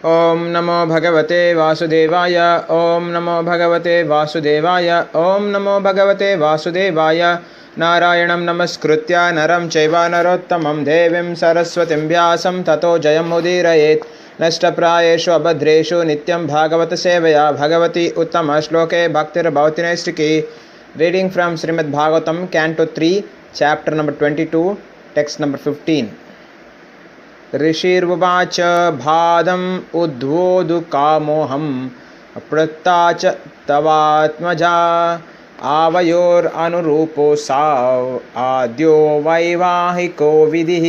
Om Namo Bhagavate Vasudevaya. Om Namo Bhagavate Vasudevaya. Om Namo Bhagavate Vasudevaya. Narayanam Namaskritya Naram Chaiva Narottamam Devim Saraswatim Vyasam Tato Jayam Udirayet. Nashtaprayeshu Abhadreshu Nityam Bhagavata Sevaya Bhagavati Uttama Shloke Bhaktir Bhavati Naistiki. Reading from Srimad Bhagavatam, Canto 3, Chapter number 22, Text number 15. ऋषिर्वाच भादम् उद्वोदुकामोहम् अप्रत्ताच तवात्मजा आवयोरनुरूपोऽसाव आद्यो वैवाहिको विधिः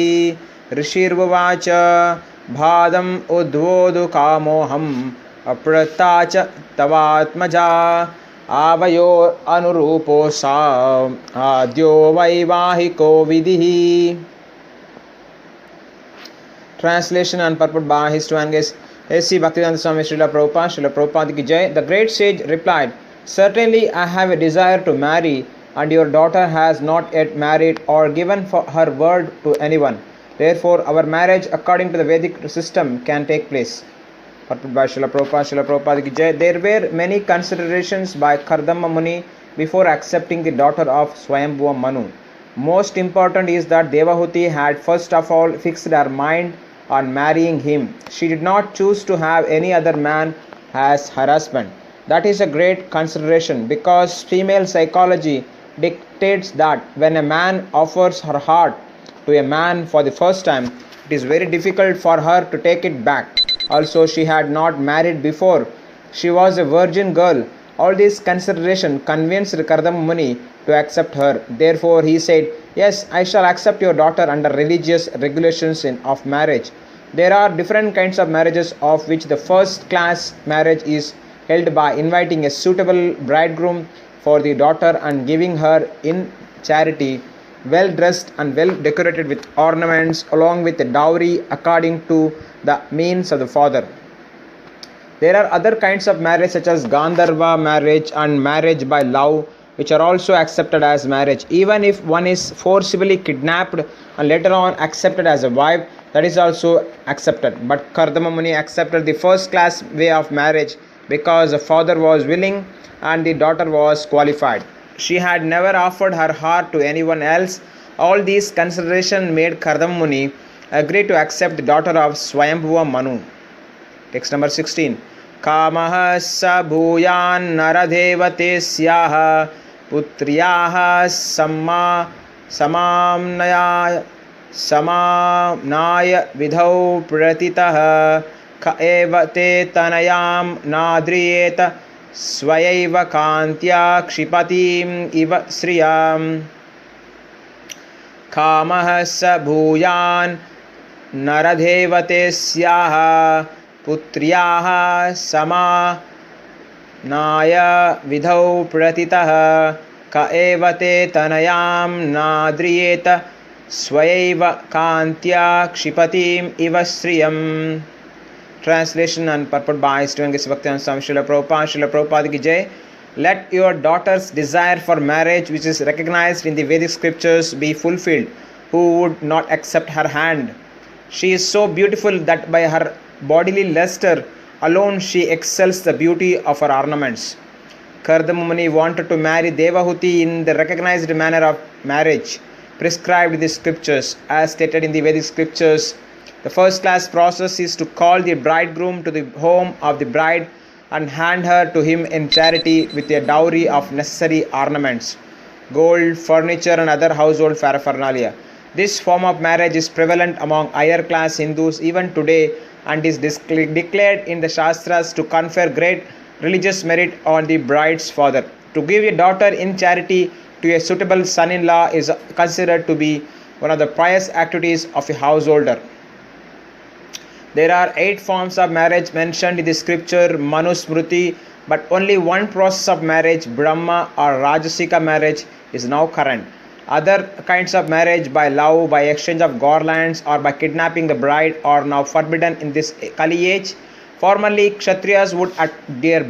ऋषिर्वाच भादम् उद्वोदुकामोहम् अप्रत्ताच तवात्मजा आवयोरनुरूपोऽसाव आद्यो वैवाहिको विधिः. Translation and purport by His Divine S.C. Bhaktivedanta Swami Srila Prabhupada, Srila Prabhupada ki Jai. The great sage replied, "Certainly I have a desire to marry, and your daughter has not yet married or given her word to anyone. Therefore, our marriage according to the Vedic system can take place." Purport by Srila Prabhupada ki Jai. There were many considerations by Kardama Muni before accepting the daughter of Swayambhuva Manu. Most important is that Devahuti had first of all fixed her mind on marrying him. She did not choose to have any other man as her husband. That is a great consideration because female psychology dictates that when a man offers her heart to a man for the first time, it is very difficult for her to take it back. Also, she had not married before. She was a virgin girl. All these considerations convinced Kardama Muni to accept her. Therefore, he said, "Yes, I shall accept your daughter under religious regulations of marriage." There are different kinds of marriages, of which the first class marriage is held by inviting a suitable bridegroom for the daughter and giving her in charity, well dressed and well decorated with ornaments, along with a dowry according to the means of the father. There are other kinds of marriage such as Gandharva marriage and marriage by love, which are also accepted as marriage. Even if one is forcibly kidnapped and later on accepted as a wife, that is also accepted. But Kardama Muni accepted the first class way of marriage because the father was willing and the daughter was qualified. She had never offered her heart to anyone else. All these considerations made Kardama Muni agree to accept the daughter of Swayambhuva Manu. Text number 16. Kamah sa bhuyan naradevate syaha putriyaha samamnaya vidhau pratitah ka eva te tanayam nadriyeta swayaiva kantya kshipatim iva sriyam. Kamah sa bhuyan naradevate syaha पुत्र्याः समानाय विधौ प्रतितः क एव ते तनयां नाद्रियेत स्वयैव कान्त्या क्षिपतिम् इव श्रियम्. Translation and purport by His Divine Bhaktivedanta Swami Srila Prabhupada ki Jai. Let your daughter's desire for marriage, which is recognized in the Vedic scriptures, be fulfilled. Who would not accept her hand? She is so beautiful that by her bodily luster alone she excels the beauty of her ornaments. Kardama Muni wanted to marry Devahuti in the recognized manner of marriage prescribed in the scriptures. As stated in the Vedic scriptures, the first class process is to call the bridegroom to the home of the bride and hand her to him in charity with a dowry of necessary ornaments, gold, furniture and other household paraphernalia. This form of marriage is prevalent among higher class Hindus even today and is declared in the Shastras to confer great religious merit on the bride's father. To give a daughter in charity to a suitable son-in-law is considered to be one of the pious activities of a householder. There are 8 forms of marriage mentioned in the scripture Manusmriti, but only one process of marriage, Brahma or Rajasika marriage, is now current. Other kinds of marriage by love, by exchange of garlands or by kidnapping the bride are now forbidden in this Kali age. Formerly, Kshatriyas would at their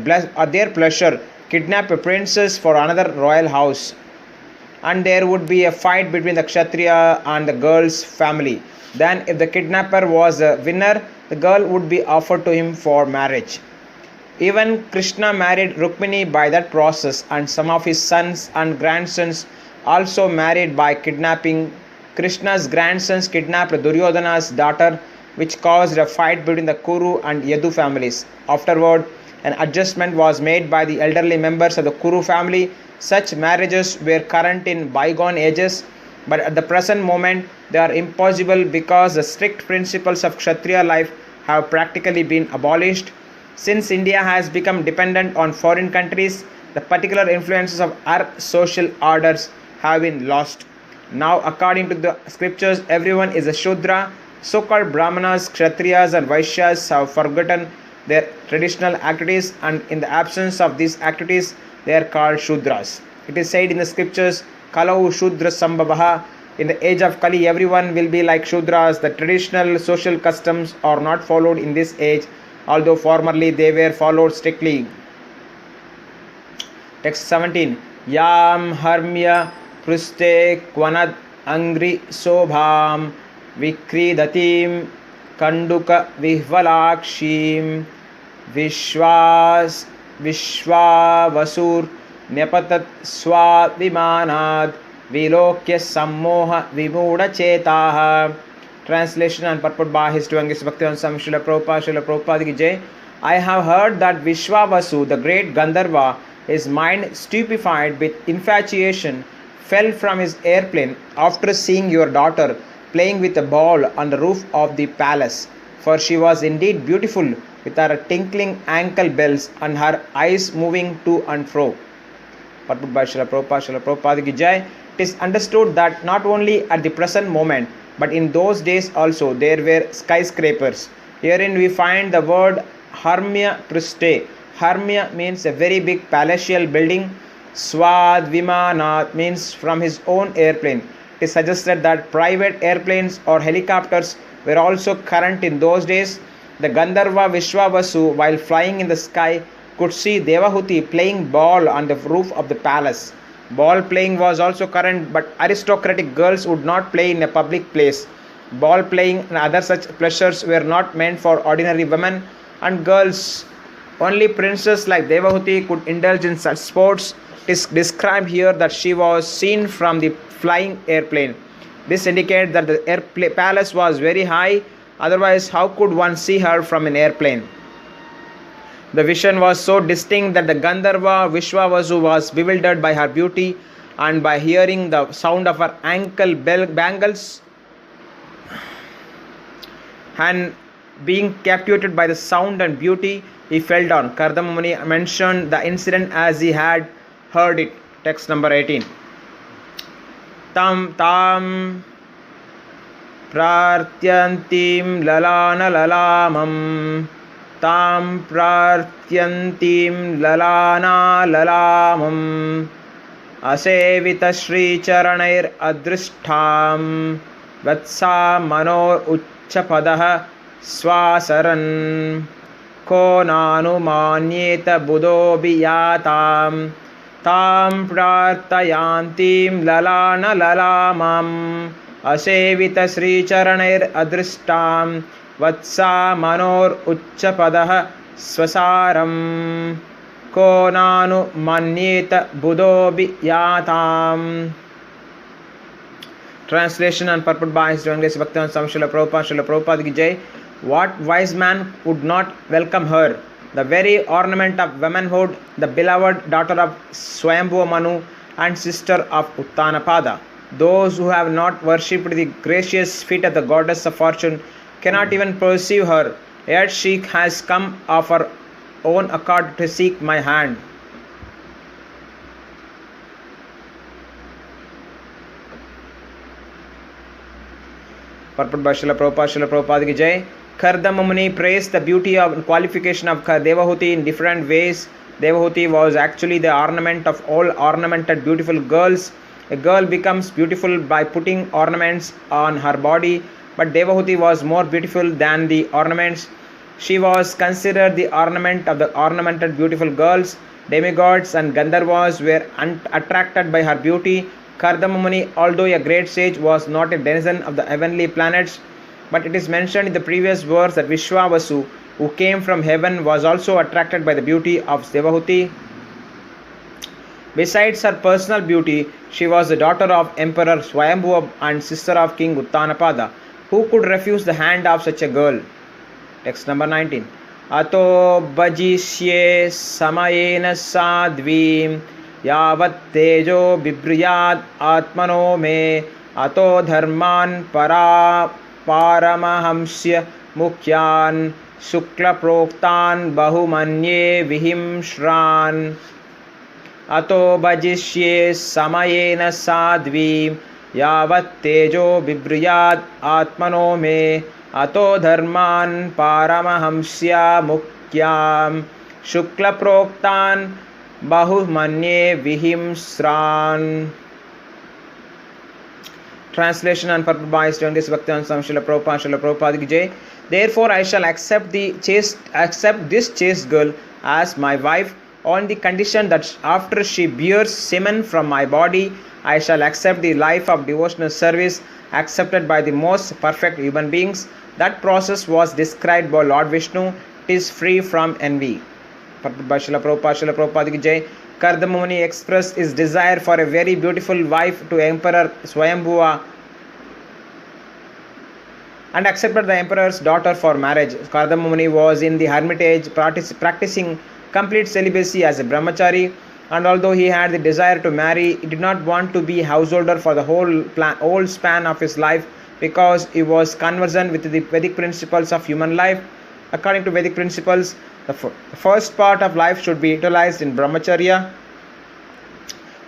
pleasure kidnap a princess for another royal house, and there would be a between the Kshatriya and the girl's family. Then if the kidnapper was a winner, the girl would be offered to him for marriage. Even Krishna married Rukmini by that process, and some of his sons and grandsons also married by kidnapping. Krishna's grandsons kidnapped Duryodhana's daughter, which caused a fight between the Kuru and Yadu families. Afterward, an adjustment was made by the elderly members of the Kuru family. Such marriages were current in bygone ages, but at the present moment they are impossible because the strict principles of Kshatriya life have practically been abolished. Since India has become dependent on foreign countries, the particular influences of our social orders have been lost. Now, according to the scriptures, everyone is a Shudra. So-called Brahmanas, Kshatriyas and Vaishyas have forgotten their traditional activities, and in the absence of these activities, they are called Shudras. It is said in the scriptures, Kalau Shudra Sambhavaha. In the age of Kali, everyone will be like Shudras. The traditional social customs are not followed in this age, although formerly they were followed strictly. Text 17. Yam Harmya Pruste Kvanad Angri Sobham Vikridatim Kanduka Vihvalakshim Vishwavasur Nepatat Swavimanad Vilokya Sammoha Vimuda Chetaha. Translation and purport by His Divine Bhaktivedanta Swami Srila Prabhupada ki Jai. I have heard that Vishwavasu, the great Gandharva, his mind stupefied with infatuation, fell from his airplane after seeing your daughter playing with a ball on the roof of the palace. For she was indeed beautiful, with her tinkling ankle bells and her eyes moving to and fro. Purport by Srila Prabhupada ki Jai. It is understood that not only at the present moment, but in those days also there were skyscrapers. Herein we find the word Harmya Priste. Harmya means a very big palatial building. Swadvimanat means from his own airplane. It is suggested that private airplanes or helicopters were also current in those days. The Gandharva Vishwavasu, while flying in the sky, could see Devahuti playing ball on the roof of the palace. Ball playing was also current, but aristocratic girls would not play in a public place. Ball playing and other such pleasures were not meant for ordinary women and girls. Only princes like Devahuti could indulge in such sports. It is described here that she was seen from the flying airplane. This indicates that the palace was very high, otherwise how could one see her from an airplane? The vision was so distinct that the Gandharva Vishwavasu was bewildered by her beauty, and by hearing the sound of her ankle bangles and being captivated by the sound and beauty, he fell down. Kardama Muni mentioned the incident as he had heard it. Text number 18. Tam prartyantim lalana lalamam. Tam prartyantim lalana lalamam. Asevita Shri Charanair Adrishtham Vatsa Manor Uchchapadaha Swasaran Ko Nanu Manyeta Budobiyatam Tam Prartayantim Lalana Lalamam Asevita Shri Charanair Adrishtham Vatsa Manor Uchchapadaha Swasaram Ko Nanu Manyeta Budobiyatam. Translation and purport by His Divine Grace Bhaktivedanta Swami Srila Prabhupada ki Jai. What wise man would not welcome her, the very ornament of womanhood, the beloved daughter of Swayambhuva Manu and sister of Uttanapada? Those who have not worshipped the gracious feet of the goddess of fortune cannot even perceive her, yet she has come of her own accord to seek my hand. Purport by Srila Prabhupada ki Jai. Kardama Muni praised the beauty and qualification of Devahuti in different ways. Devahuti was actually the ornament of all ornamented beautiful girls. A girl becomes beautiful by putting ornaments on her body, but Devahuti was more beautiful than the ornaments. She was considered the ornament of the ornamented beautiful girls. Demigods and Gandharvas were attracted by her beauty. Kardama Muni, although a great sage, was not a denizen of the heavenly planets. But it is mentioned in the previous verse that Vishwavasu, who came from heaven, was also attracted by the beauty of Devahuti. Besides her personal beauty, she was the daughter of Emperor Swayambhuva and sister of King Uttanapada. Who could refuse the hand of such a girl? Text number 19. Ato bhajishye samayena sadvim yavat tejo bibriyad atmano me ato dharman paramahamsya mukhyan shukla proktan bahumanye vihimshran. Ato bhajishye samayena sadvim yavat tejo bibriyad atmano me ato dharman paramahamsya mukyam shukla proktan bahumanye vihimsran. Translation and purport by His Divine Bhaktivedanta Swami Srila Prabhupada ki Jai. Therefore I shall accept this chaste girl as my wife on the condition that after she bears semen from my body, I shall accept the life of devotional service accepted by the most perfect human beings. That process was described by Lord Vishnu. It is free from envy. Srila Prabhupada ki Jai. Kardama Muni expressed his desire for a very beautiful wife to Emperor Swayambhuva and accepted the emperor's daughter for marriage. Kardama Muni was in the hermitage practicing complete celibacy as a brahmachari, and although he had the desire to marry, he did not want to be householder for the whole span of his life, because he was conversant with the Vedic principles of human life. According to Vedic principles, the first part of life should be utilized in brahmacharya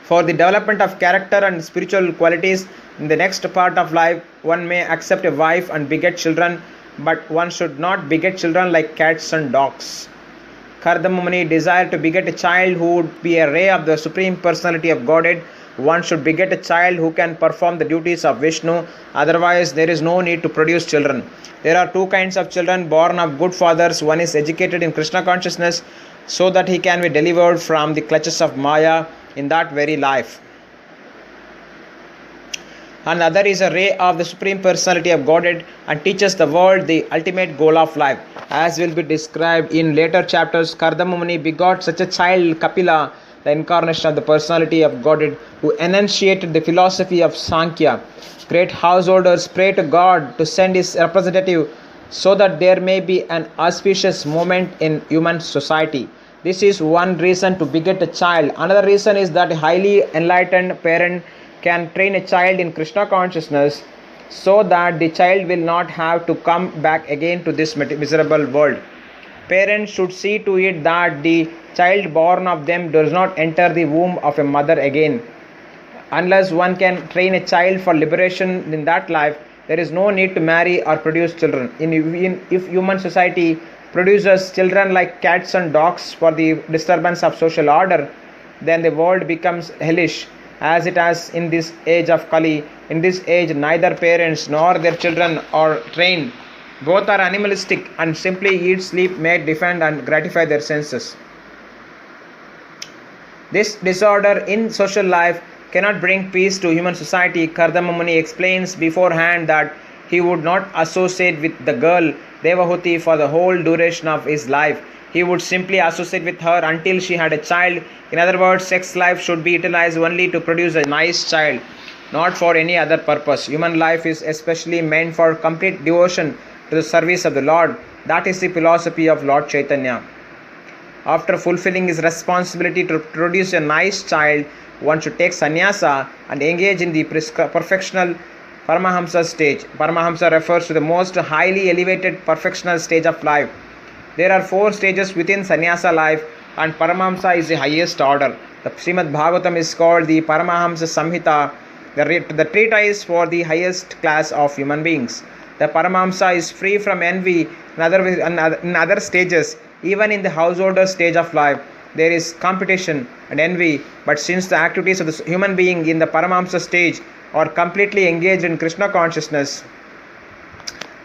for the development of character and spiritual qualities. In the next part of life, one may accept a wife and beget children, but one should not beget children like cats and dogs. Kardama Muni desired to beget a child who would be a ray of the Supreme Personality of Godhead. One should beget a child who can perform the duties of Vishnu, otherwise there is no need to produce children. There are two kinds of children born of good fathers. One is educated in Krishna consciousness so that he can be delivered from the clutches of Maya in that very life. Another is a ray of the Supreme Personality of Godhead and teaches the world the ultimate goal of life. As will be described in later chapters, Kardama Muni begot such a child, Kapila, the incarnation of the Personality of Godhead, who enunciated the philosophy of Sankhya. Great householders pray to God to send his representative so that there may be an auspicious moment in human society. This is one reason to beget a child. Another reason is that a highly enlightened parent can train a child in Krishna consciousness so that the child will not have to come back again to this miserable world. Parents should see to it that the child born of them does not enter the womb of a mother again. Unless one can train a child for liberation in that life, there is no need to marry or produce children. If human society produces children like cats and dogs for the disturbance of social order, then the world becomes hellish, as it has in this age of Kali. In this age, neither parents nor their children are trained. Both are animalistic and simply eat, sleep, mate, defend and gratify their senses. This disorder in social life cannot bring peace to human society. Kardama Muni explains beforehand that he would not associate with the girl Devahuti for the whole duration of his life. He would simply associate with her until she had a child. In other words, sex life should be utilized only to produce a nice child, not for any other purpose. Human life is especially meant for complete devotion to the service of the Lord. That is the philosophy of Lord Chaitanya. After fulfilling his responsibility to produce a nice child, one should take sannyasa and engage in the perfectional Paramahamsa stage. Paramahamsa refers to the most highly elevated perfectional stage of life. There are 4 stages within sannyasa life, and Paramahamsa is the highest order. The Srimad Bhagavatam is called the Paramahamsa Samhita, the treatise for the highest class of human beings. The Paramahamsa is free from envy in other stages. Even in the householder stage of life, there is competition and envy, but since the activities of the human being in the Paramahamsa stage are completely engaged in Krishna consciousness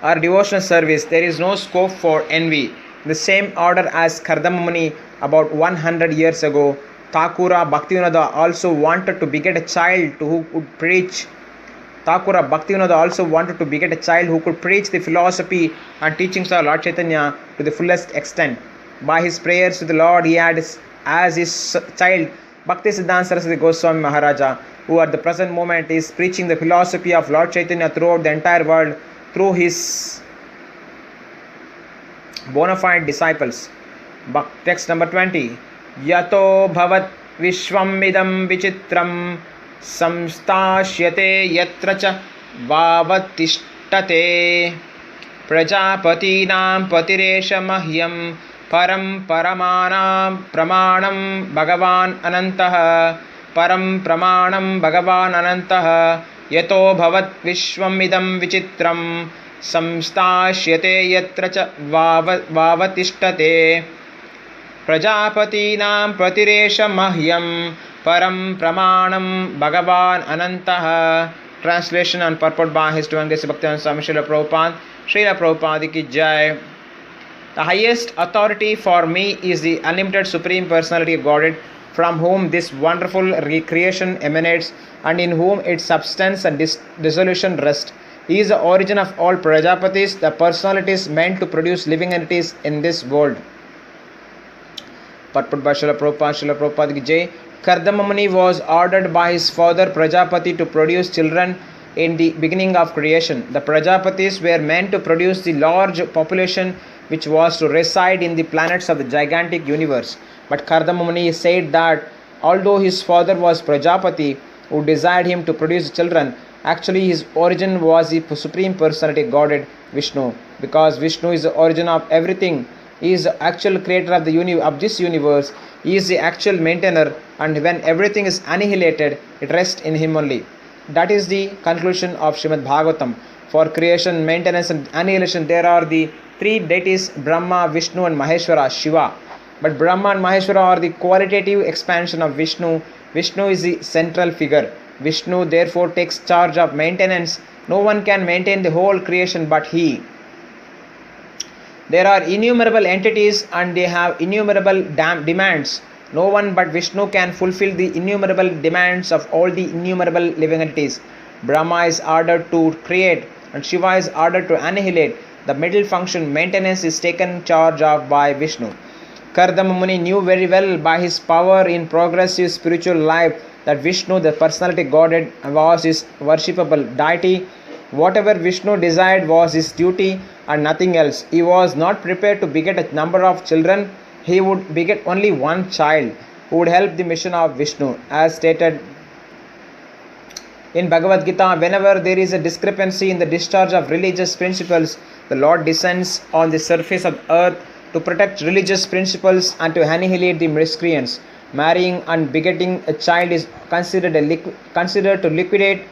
or devotional service, there is no scope for envy. In the same order as Kardama Muni about 100 years ago, Thakura Bhaktivinoda also wanted to beget a child who would preach Thakur of Bhaktivinoda also wanted to beget a child who could preach the philosophy and teachings of Lord Chaitanya to the fullest extent. By his prayers to the Lord, he had as his child Bhaktisiddhanta Saraswati Goswami Maharaja, who at the present moment is preaching the philosophy of Lord Chaitanya throughout the entire world through his bona fide disciples. Text number 20. Yato bhavat vishwamidam vichitram samstashyate yatra cha vavatishtate prajapatinam patiresha mahyam param paramanam pramanam bhagavan anantah param pramanam bhagavan anantah yato bhavat vishwamidam vichitram samstashyate yatra cha vavatishtate prajapatinam patiresha mahyam param pramanam bhagavan anantah. Translation and purport by His Divine Bhaktivedanta Swami Srila Prabhupada. Srila Prabhupada ki jai. The highest authority for me is the unlimited Supreme Personality of Godhead, from whom this wonderful recreation emanates and in whom its substance and dissolution rest. He is the origin of all Prajapatis, the personalities meant to produce living entities in this world. Purport by Srila Prabhupada ki jai. Kardama Muni was ordered by his father Prajapati to produce children in the beginning of creation. The Prajapatis were meant to produce the large population which was to reside in the planets of the gigantic universe. But Kardama Muni said that although his father was Prajapati who desired him to produce children, actually his origin was the Supreme Personality Godhead Vishnu, because Vishnu is the origin of everything. He is the actual creator of this universe. He is the actual maintainer, and when everything is annihilated, it rests in him only. That is the conclusion of Srimad Bhagavatam. For creation, maintenance and annihilation, there are the three deities, Brahma, Vishnu and Maheshwara, Shiva. But Brahma and Maheshwara are the qualitative expansion of Vishnu. Vishnu is the central figure. Vishnu therefore takes charge of maintenance. No one can maintain the whole creation but he. There are innumerable entities and they have innumerable demands. No one but Vishnu can fulfill the innumerable demands of all the innumerable living entities. Brahma is ordered to create and Shiva is ordered to annihilate. The middle function, maintenance, is taken charge of by Vishnu. Kardama Muni knew very well by his power in progressive spiritual life that Vishnu, the personality Godhead, was his worshipable deity. Whatever Vishnu desired was his duty and nothing else. He was not prepared to beget a number of children. He would beget only one child who would help the mission of Vishnu. As stated in Bhagavad Gita, whenever there is a discrepancy in the discharge of religious principles, the Lord descends on the surface of the earth to protect religious principles and to annihilate the miscreants. Marrying and begetting a child is considered to liquidate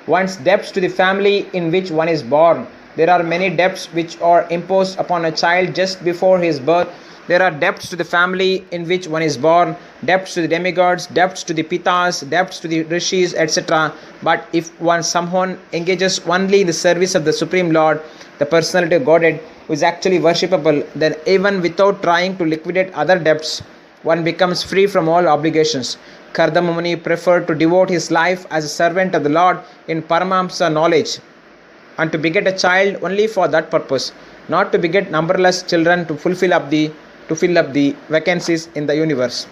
one's debts to the family in which one is born. There are many debts which are imposed upon a child just before his birth. There are debts to the family in which one is born, debts to the demigods, debts to the pitas, debts to the rishis, etc. But if someone engages only in the service of the Supreme Lord, the personality of Godhead, who is actually worshipable, then even without trying to liquidate other debts, one becomes free from all obligations. Kardama Muni preferred to devote his life as a servant of the Lord in Paramahamsa knowledge and to beget a child only for that purpose, not to beget numberless children to fill up the vacancies in the universe.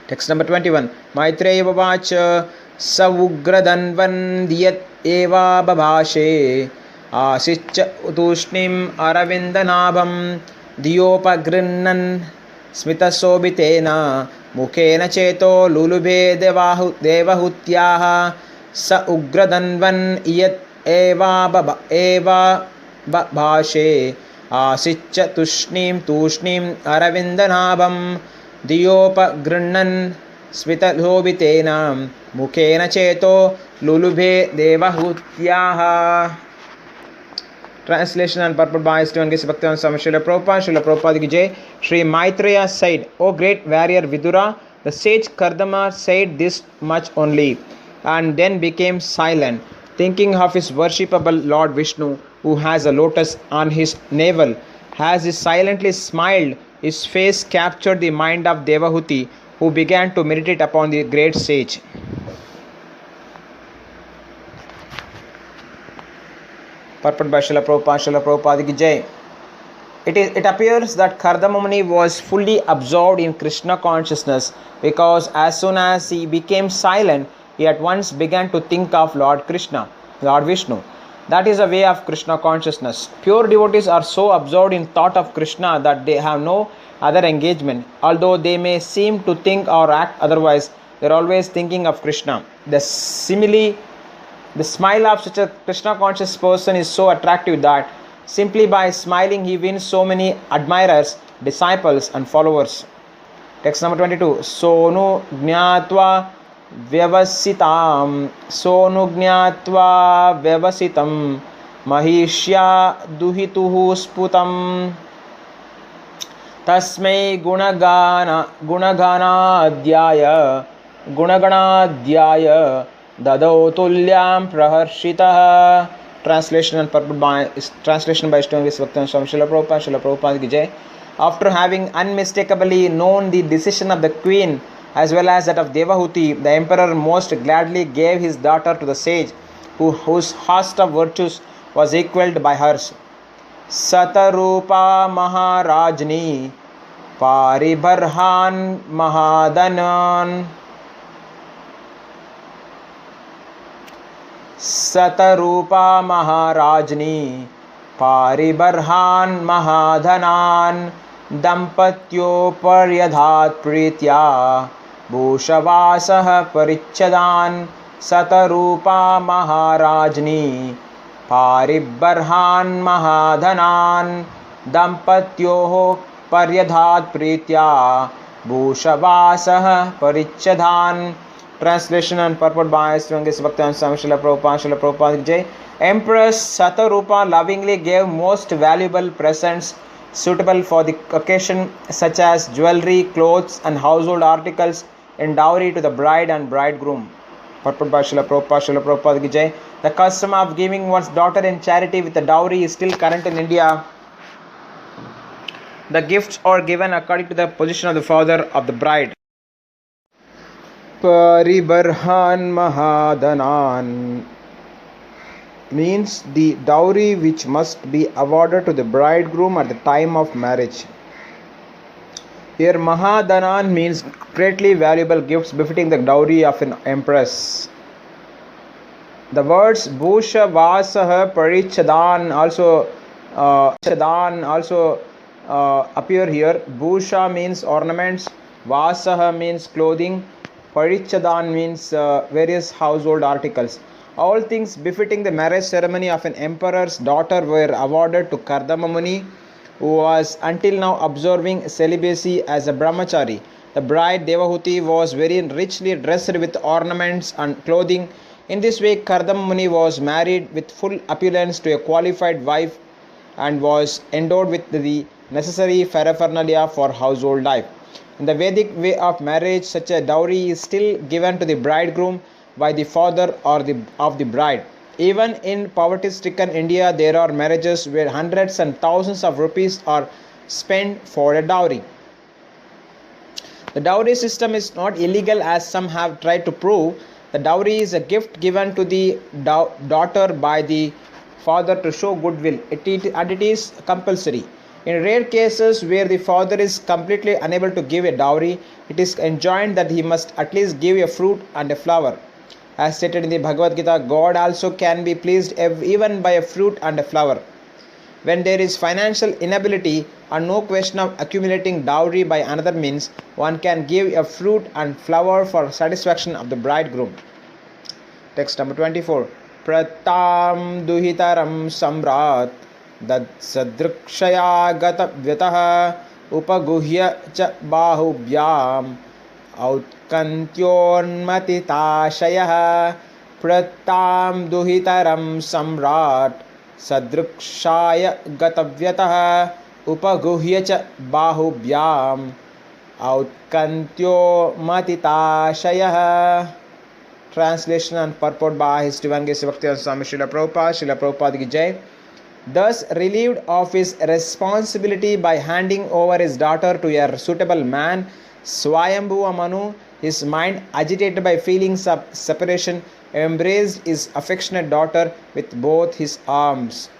Text number 21. Maitreya Vacha Savugradanvan Diyat Eva Babashe Asiccha Utushnim Aravindanabham Diyopagrinnan Smitasobitena Mukhena Cheto Lulubhe Devahutyaha Sa Ugradanvan Iyat Eva Babashe Asiccha Tushnim Aravindanabham Diyopagrinnan Smitasobitena Mukhena Cheto Lulubhe Devahutyaha. Translation and purport by His Divine Bhaktivedanta Swami Srila Prabhupada ki jai. Sri Maitreya said, O great warrior Vidura, the sage Kardama said this much only, and then became silent, thinking of his worshipable Lord Vishnu, who has a lotus on his navel. As he silently smiled, his face captured the mind of Devahuti, who began to meditate upon the great sage. Purport by Srila Prabhupada ki Jai. It appears that Kardama Muni was fully absorbed in Krishna consciousness, because as soon as he became silent, he at once began to think of Lord Krishna, Lord Vishnu. That is a way of Krishna consciousness. Pure devotees are so absorbed in thought of Krishna that they have no other engagement. Although they may seem to think or act otherwise, they are always thinking of Krishna. The smile of such a Krishna conscious person is so attractive that simply by smiling he wins so many admirers, disciples and followers. Text number 22. Sonu Gnatva Vyavasitam Mahishya Duhituhu Sputam Tasmai Gunaganadhyaya Dadau Tulyam Praharshitah. Translation by Srila Prabhupada ki Jai. After having unmistakably known the decision of the queen as well as that of Devahuti, the emperor most gladly gave his daughter to the sage, whose host of virtues was equalled by hers. Satarupa Maharajni Paribarhan Mahadanan. Satarupa Maharajni Paribarhan Mahadhanan Dampatyo Paryadhat Pritya Bhushavasah Parichadan. Satarupa Maharajni Paribarhan Mahadhanan Dampatyo Paryadhat Pritya Bhushavasah Parichadan. Translation and purport by Srila Prabhupada ki Jai. Empress Satarupa lovingly gave most valuable presents suitable for the occasion, such as jewelry, clothes and household articles in dowry to the bride and bridegroom. Purport by Srila Prabhupada ki Jai. The custom of giving one's daughter in charity with a dowry is still current in India. The gifts are given according to the position of the father of the bride. Paribarhan Mahadanan means the dowry which must be awarded to the bridegroom at the time of marriage. Here Mahadanan means greatly valuable gifts befitting the dowry of an empress. The words Bhusha Vasah Parichadan also appear here. Bhusha means ornaments, Vasaha means clothing, Parichadan means various household articles. All things befitting the marriage ceremony of an emperor's daughter were awarded to Kardama Muni, who was until now observing celibacy as a brahmachari. The bride Devahuti was very richly dressed with ornaments and clothing. In this way, Kardama Muni was married with full opulence to a qualified wife and was endowed with the necessary paraphernalia for household life. In the Vedic way of marriage, such a dowry is still given to the bridegroom by the father of the bride. Even in poverty-stricken India, there are marriages where hundreds and thousands of rupees are spent for a dowry. The dowry system is not illegal as some have tried to prove. The dowry is a gift given to the daughter by the father to show goodwill, and it is compulsory. In rare cases where the father is completely unable to give a dowry, it is enjoined that he must at least give a fruit and a flower. As stated in the Bhagavad Gita, God also can be pleased even by a fruit and a flower. When there is financial inability and no question of accumulating dowry by another means, one can give a fruit and flower for satisfaction of the bridegroom. Text number 24. Pratam duhitaram samrat Dad sadrikshaya gata vyatah upaguhya cha bahubhyam autkantyormatitashayah pratam duhitaram samrat sadrikshaya gatavyatah upaguhya cha bahubhyam autkantyormatitashayah. Translation and purport by His Divine Grace Bhaktivedanta Swami Srila Prabhupada ki Jai. Thus relieved of his responsibility by handing over his daughter to a suitable man, Swayambhuva Manu, his mind agitated by feelings of separation, embraced his affectionate daughter with both his arms.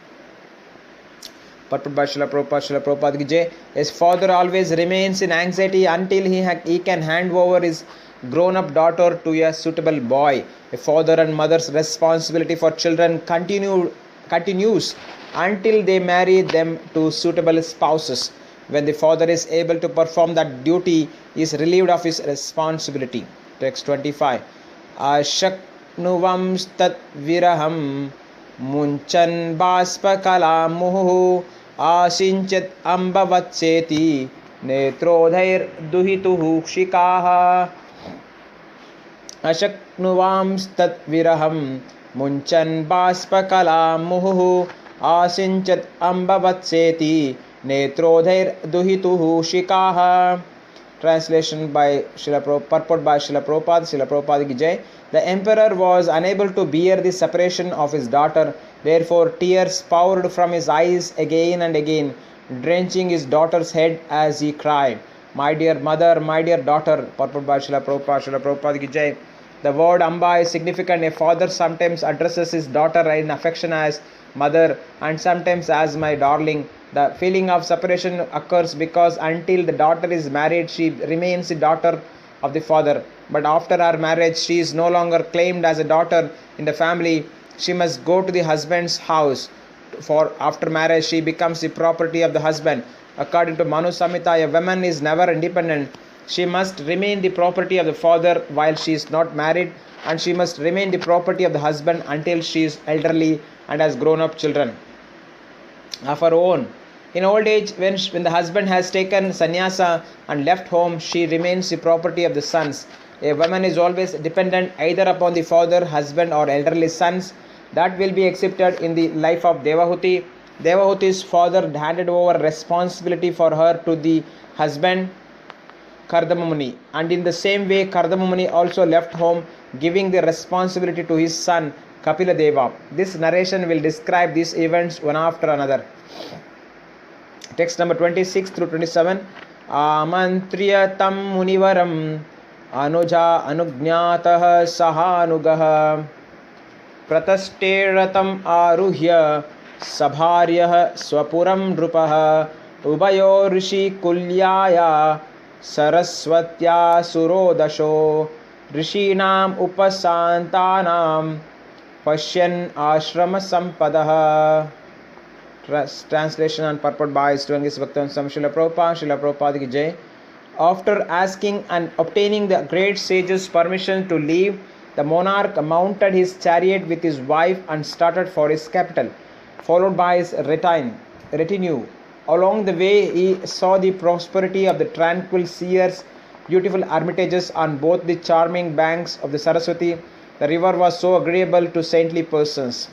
Purport by Srila Prabhupada, Srila Prabhupada ki Jai. His father always remains in anxiety until he can hand over his grown-up daughter to a suitable boy. A father and mother's responsibility for children continues until they marry them to suitable spouses. When the father is able to perform that duty, he is relieved of his responsibility. Text 25. Ashaknuvam stat viraham munchan baspa kala muhu asinchet ambavatseti netrodhair duhituhu shikaha. Ashaknuvam stat viraham munchan baspa kala muhu asinchet ambavatseti netrodhair duhituhu shikaha. Translation by Srila Prabhupada, purport by Srila Prabhupada, Srila Prabhupada ki Jai. The emperor was unable to bear the separation of his daughter, therefore tears poured from his eyes again and again, drenching his daughter's head as he cried, "My dear mother, my dear daughter." Purport by Srila Prabhupada, Srila Prabhupada ki Jai. The word Amba is significant. A father sometimes addresses his daughter in affection as mother and sometimes as my darling. The feeling of separation occurs because until the daughter is married, she remains the daughter of the father. But after her marriage, she is no longer claimed as a daughter in the family. She must go to the husband's house. For after marriage, she becomes the property of the husband. According to Manu Samhita, a woman is never independent. She must remain the property of the father while she is not married, and she must remain the property of the husband until she is elderly and has grown up children of her own. In old age, when the husband has taken sannyasa and left home, she remains the property of the sons. A woman is always dependent either upon the father, husband or elderly sons. That will be accepted in the life of Devahuti. Devahuti's father handed over responsibility for her to the husband Kardama Muni, and in the same way Kardama Muni also left home, giving the responsibility to his son Kapila Deva. This narration will describe these events one after another. Text number 26 through 27. Amantriyatam munivaram anuja anugnatah sahanugah pratasteratam aruhya sabharyah swapuram drupah ubayo rishi kulyaya saraswatya surodasho rishinam upasantanam pashyan ashrama sampadah. Translation and purport by His Divine Bhaktivedanta Swami Srila Prabhupada, Srila Prabhupada ki Jai. After asking and obtaining the great sage's permission to leave, the monarch mounted his chariot with his wife and started for his capital, followed by his retinue. Along the way, he saw the prosperity of the tranquil seers, beautiful hermitages on both the charming banks of the Saraswati. The river was so agreeable to saintly persons.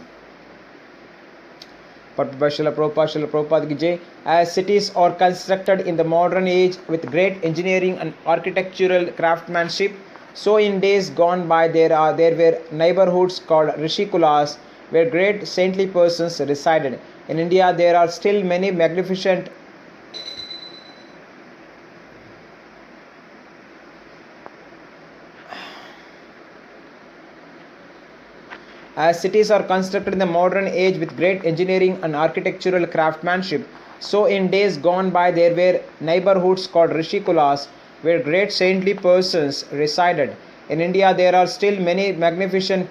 By Srila Prabhupada ki Jai. As cities are constructed in the modern age with great engineering and architectural craftsmanship, so in days gone by there were neighborhoods called Rishikulas where great saintly persons resided. In India there are still many magnificent As cities are constructed in the modern age with great engineering and architectural craftsmanship, so in days gone by there were neighborhoods called Rishikulas where great saintly persons resided. In India there are still many magnificent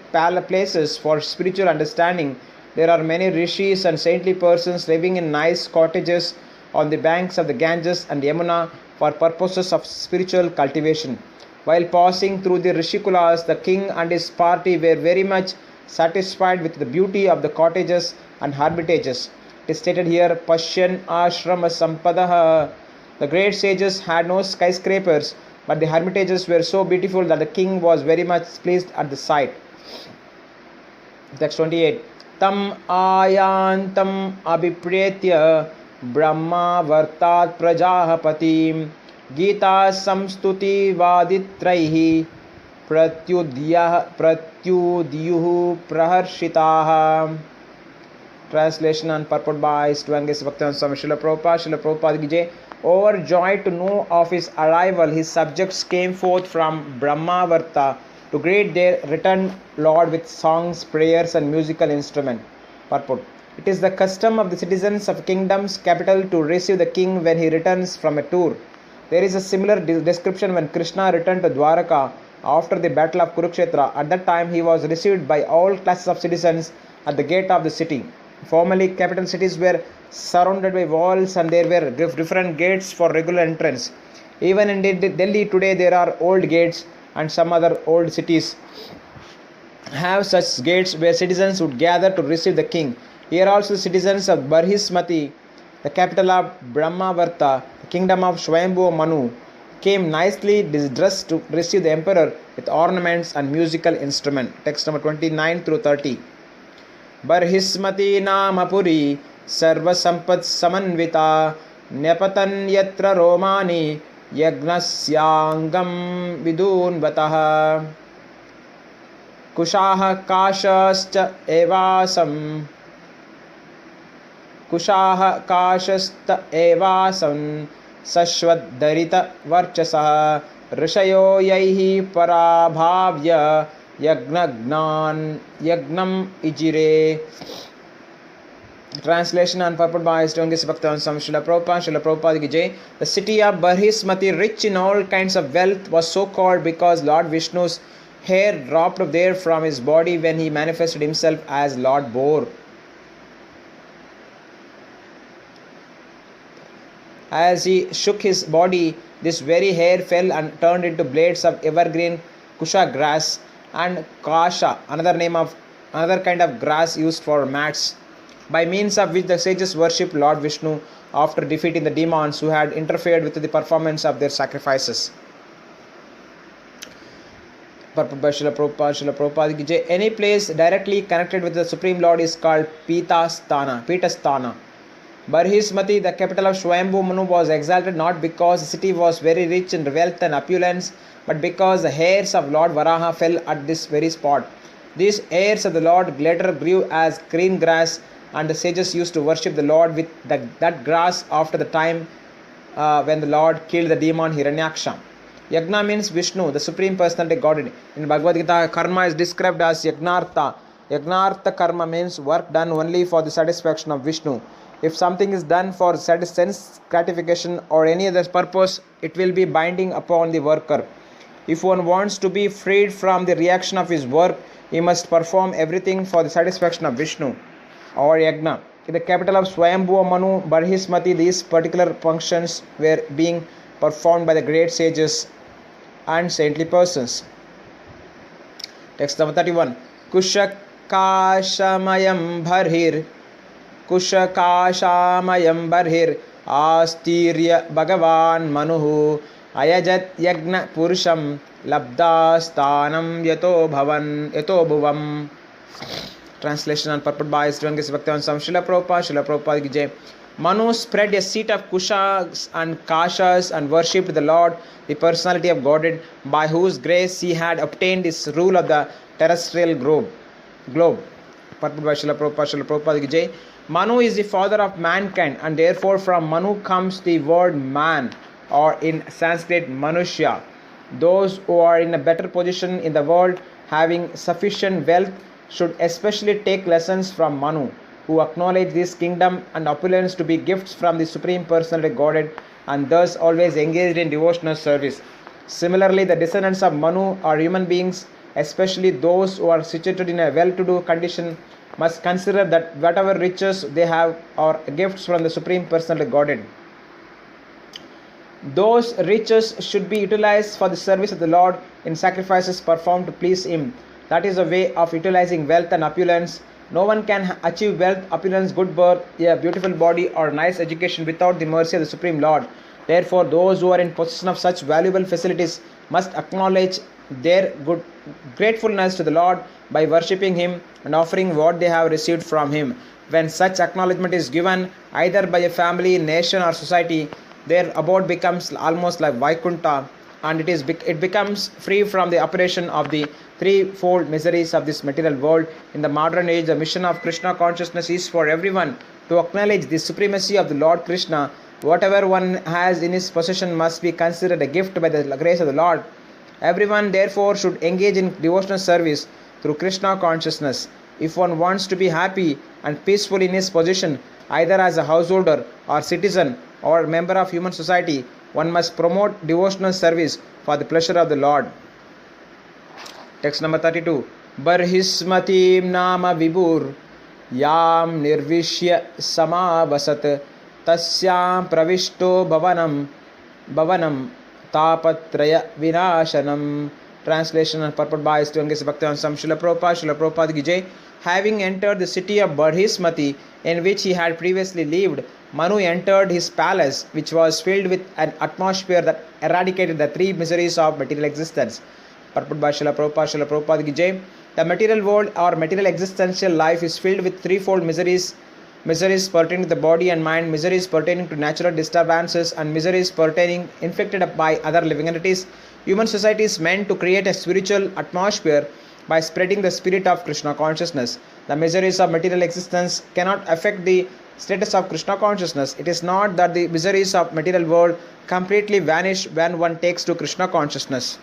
places for spiritual understanding. There are many rishis and saintly persons living in nice cottages on the banks of the Ganges and Yamuna for purposes of spiritual cultivation. While passing through the Rishikulas, the king and his party were very much satisfied with the beauty of the cottages and hermitages. It is stated here, Pashyan Ashrama Sampadaha. The great sages had no skyscrapers, but the hermitages were so beautiful that the king was very much pleased at the sight. Text 28. Tam ayantam abhipretya brahma vartat prajapatim gita samstuti vaditraihi pratyudyuh praharshitaha. Translation and purport by His Divine Bhaktivedanta Swami Srila Prabhupada, Srila Prabhupada ki Jai. Overjoyed to know of his arrival, his subjects came forth from Brahmavarta to greet their returned Lord with songs, prayers and musical instruments. Purport. It is the custom of the citizens of kingdom's capital to receive the king when he returns from a tour. There is a similar description when Krishna returned to Dwaraka after the battle of Kurukshetra. At that time, he was received by all classes of citizens at the gate of the city. Formerly, capital cities were surrounded by walls and there were different gates for regular entrance. Even in Delhi today, there are old gates, and some other old cities have such gates where citizens would gather to receive the king. Here also, the citizens of Barhismati, the capital of Brahmavarta, the kingdom of Swayambhu Manu, came nicely dressed to receive the emperor with ornaments and musical instruments. Text number 29 through 30. Barhismati namapuri sarva sampat samanvita nepatan yatra romani yagnasyangam vidunvatah kushaha kashascha evasam sashwaddarita varchasah rishayo yaihi parabhavya yagnam ijire. Translation and purport by His Divine Grace Bhaktivedanta Swami Srila Prabhupada. Srila Prabhupada ki Jai. The city of Barhismati, rich in all kinds of wealth, was so called because Lord Vishnu's hair dropped there from his body when he manifested himself as Lord Boar. As he shook his body, this very hair fell and turned into blades of evergreen kusha grass and kasha, another kind of grass used for mats, by means of which the sages worshipped Lord Vishnu after defeating the demons who had interfered with the performance of their sacrifices. Srila Prabhupada ki Jai. Any place directly connected with the Supreme Lord is called Pitastana. Barhismati, the capital of Swayambhu Manu, was exalted not because the city was very rich in wealth and opulence, but because the hairs of Lord Varaha fell at this very spot. These hairs of the Lord later grew as green grass, and the sages used to worship the Lord with that grass after the time when the Lord killed the demon Hiranyaksha. Yagna means Vishnu, the Supreme Personality Godhead. In Bhagavad Gita, karma is described as Yagnartha. Yagnartha karma means work done only for the satisfaction of Vishnu. If something is done for sense gratification or any other purpose, it will be binding upon the worker. If one wants to be freed from the reaction of his work, he must perform everything for the satisfaction of Vishnu or Yagna. In the capital of Swayambhu Manu, Barhismati, these particular functions were being performed by the great sages and saintly persons. Text number 31. Kushakashamayam barhir astirya bhagavan manuhu ayajat yagna purusham labdastanam yato bhuvam. Translation and purport by His Divine Grace Bhaktivedanta Swami Srila Prabhupada ki Jai. Manu spread a seat of kushas and kashas and worshipped the Lord, the personality of Godhead, by whose grace he had obtained his rule of the terrestrial globe. Purport by Srila Prabhupada ki Jai. Manu is the father of mankind, and therefore from Manu comes the word man, or in Sanskrit Manushya. Those who are in a better position in the world, having sufficient wealth, should especially take lessons from Manu, who acknowledge this kingdom and opulence to be gifts from the Supreme Personality Godhead, and thus always engaged in devotional service. Similarly, the descendants of Manu are human beings, especially those who are situated in a well-to-do condition, must consider that whatever riches they have are gifts from the Supreme Personality Godhead. Those riches should be utilized for the service of the Lord in sacrifices performed to please Him. That is a way of utilizing wealth and opulence. No one can achieve wealth, opulence, good birth, a beautiful body, or nice education without the mercy of the Supreme Lord. Therefore, those who are in possession of such valuable facilities must acknowledge their gratefulness to the Lord by worshipping Him and offering what they have received from Him. When such acknowledgement is given either by a family, nation, or society, their abode becomes almost like Vaikuntha, and it becomes free from the operation of the threefold miseries of this material world. In the modern age, the mission of Krishna consciousness is for everyone to acknowledge the supremacy of the Lord Krishna. Whatever one has in his possession must be considered a gift by the grace of the Lord. Everyone therefore should engage in devotional service through Krishna consciousness. If one wants to be happy and peaceful in his position, either as a householder or citizen or member of human society, one must promote devotional service for the pleasure of the Lord. Text number 32. Barhismatim nama vibur yam nirvishya samavasat tasyam pravishto bhavanam tapatraya vinashanam. Translation and purport by S.B.3.22.15-33 Srila Prabhupada ki Jai. Having entered the city of Barhismati, in which he had previously lived, Manu entered his palace, which was filled with an atmosphere that eradicated the three miseries of material existence. Purport by Srila Prabhupada ki Jai. The material world or material existential life is filled with threefold miseries. Miseries pertaining to the body and mind, miseries pertaining to natural disturbances, and miseries inflicted by other living entities. Human society is meant to create a spiritual atmosphere by spreading the spirit of Krishna consciousness. The miseries of material existence cannot affect the status of Krishna consciousness. It is not that the miseries of material world completely vanish when one takes to Krishna consciousness.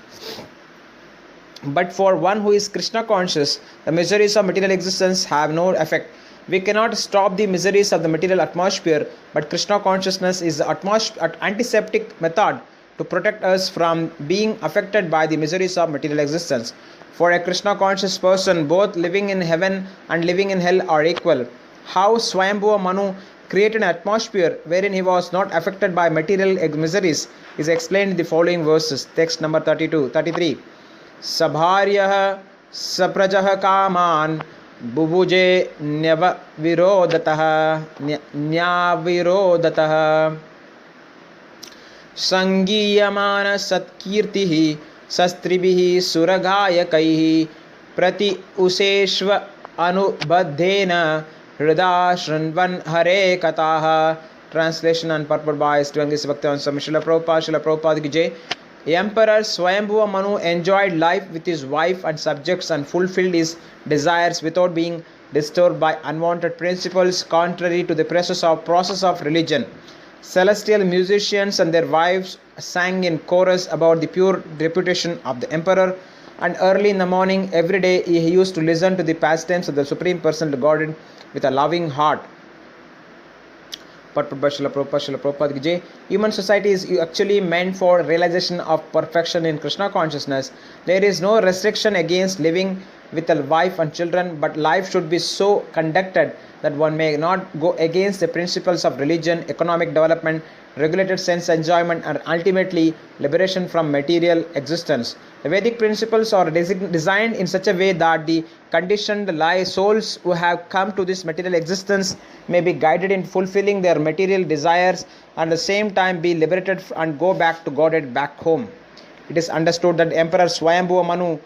But for one who is Krishna conscious, the miseries of material existence have no effect. We cannot stop the miseries of the material atmosphere, but Krishna consciousness is the antiseptic method to protect us from being affected by the miseries of material existence. For a Krishna conscious person, both living in heaven and living in hell are equal. How Swayambhuva Manu created an atmosphere wherein he was not affected by material miseries is explained in the following verses. Text number 33. Sabharyah saprajah kaman bubuje nyavirodatah Sangiyamana satkirtihi sastribihi suragayakaihi prati useshva anubadhena hrida shranvan hare kataha. Translation and purport by Srila Prabhupada ki Jai. Emperor Swayambhuva Manu enjoyed life with his wife and subjects and fulfilled his desires without being disturbed by unwanted principles contrary to the process of religion. Celestial musicians and their wives sang in chorus about the pure reputation of the emperor, and early in the morning every day he used to listen to the pastimes of the Supreme Personal Godhead with a loving heart. Prabhupada ki Jai. Human society is actually meant for realization of perfection in Krishna consciousness. There is no restriction against living with a wife and children, but life should be so conducted that one may not go against the principles of religion, economic development, regulated sense enjoyment, and ultimately liberation from material existence. The Vedic principles are designed in such a way that the conditioned souls who have come to this material existence may be guided in fulfilling their material desires and at the same time be liberated and go back to Godhead, back home. It is understood that Emperor Swayambhuva Manu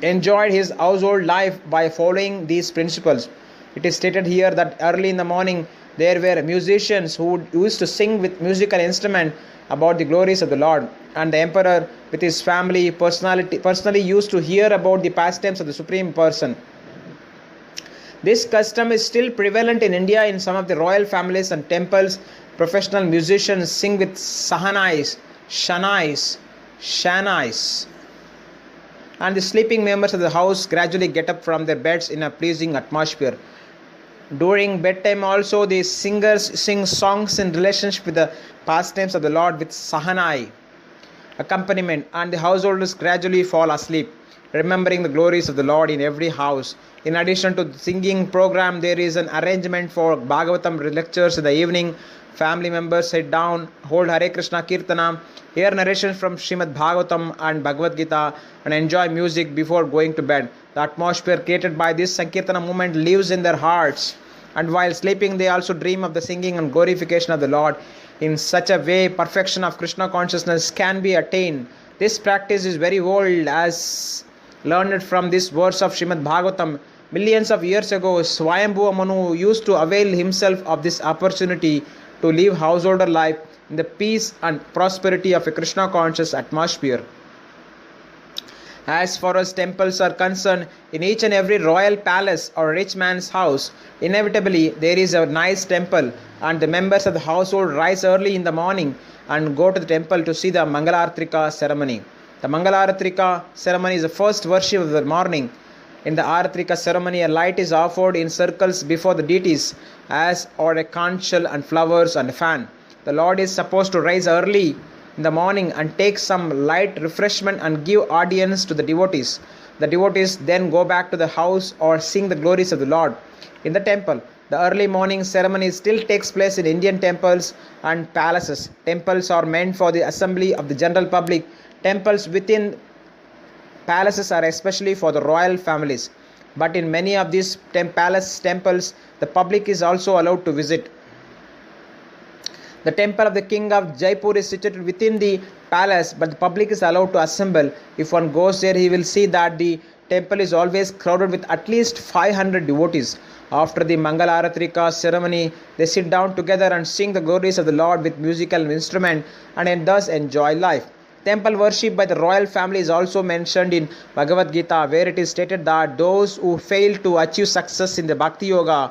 enjoyed his household life by following these principles. It is stated here that early in the morning there were musicians who used to sing with musical instrument about the glories of the Lord, and the emperor with his family personally used to hear about the pastimes of the Supreme Person. This custom is still prevalent in India. In some of the royal families and temples, professional musicians sing with sahanais, shanais, and the sleeping members of the house gradually get up from their beds in a pleasing atmosphere. During bedtime also the singers sing songs in relationship with the pastimes of the Lord with sahanai accompaniment, and the householders gradually fall asleep, remembering the glories of the Lord in every house. In addition to the singing program, there is an arrangement for Bhagavatam lectures in the evening. Family members sit down, hold Hare Krishna Kirtana, hear narrations from Srimad Bhagavatam and Bhagavad Gita, and enjoy music before going to bed. The atmosphere created by this Sankirtana movement lives in their hearts, and while sleeping they also dream of the singing and glorification of the Lord. In such a way, perfection of Krishna consciousness can be attained. This practice is very old, as learned from this verse of Srimad Bhagavatam. Millions of years ago, Swayambhuva Manu used to avail himself of this opportunity to live householder life in the peace and prosperity of a Krishna conscious atmosphere. As far as temples are concerned, in each and every royal palace or rich man's house, inevitably there is a nice temple, and the members of the household rise early in the morning and go to the temple to see the Mangalartrika ceremony. The Mangalartrika ceremony is the first worship of the morning. In the Aratrika ceremony, a light is offered in circles before the deities, as are a conch shell and flowers and a fan. The Lord is supposed to rise early in the morning and take some light refreshment and give audience to the devotees. The devotees then go back to the house or sing the glories of the Lord. In the temple, the early morning ceremony still takes place in Indian temples and palaces. Temples are meant for the assembly of the general public. Temples within palaces are especially for the royal families. But in many of these palace temples, the public is also allowed to visit. The temple of the king of Jaipur is situated within the palace, but the public is allowed to assemble. If one goes there, he will see that the temple is always crowded with at least 500 devotees. After the Mangalaratrika ceremony, they sit down together and sing the glories of the Lord with musical instrument and thus enjoy life. Temple worship by the royal family is also mentioned in Bhagavad Gita, where it is stated that those who fail to achieve success in the Bhakti Yoga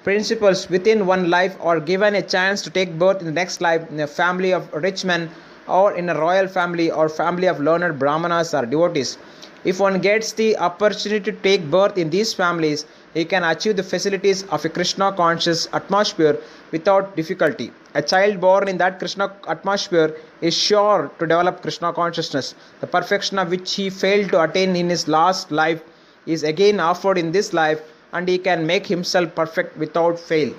principles within one life are given a chance to take birth in the next life in a family of rich men or in a royal family or family of learned brahmanas or devotees. If one gets the opportunity to take birth in these families, he can achieve the facilities of a Krishna conscious atmosphere without difficulty. A child born in that Krishna atmosphere is sure to develop Krishna consciousness. The perfection of which he failed to attain in his last life is again offered in this life, and he can make himself perfect without fail.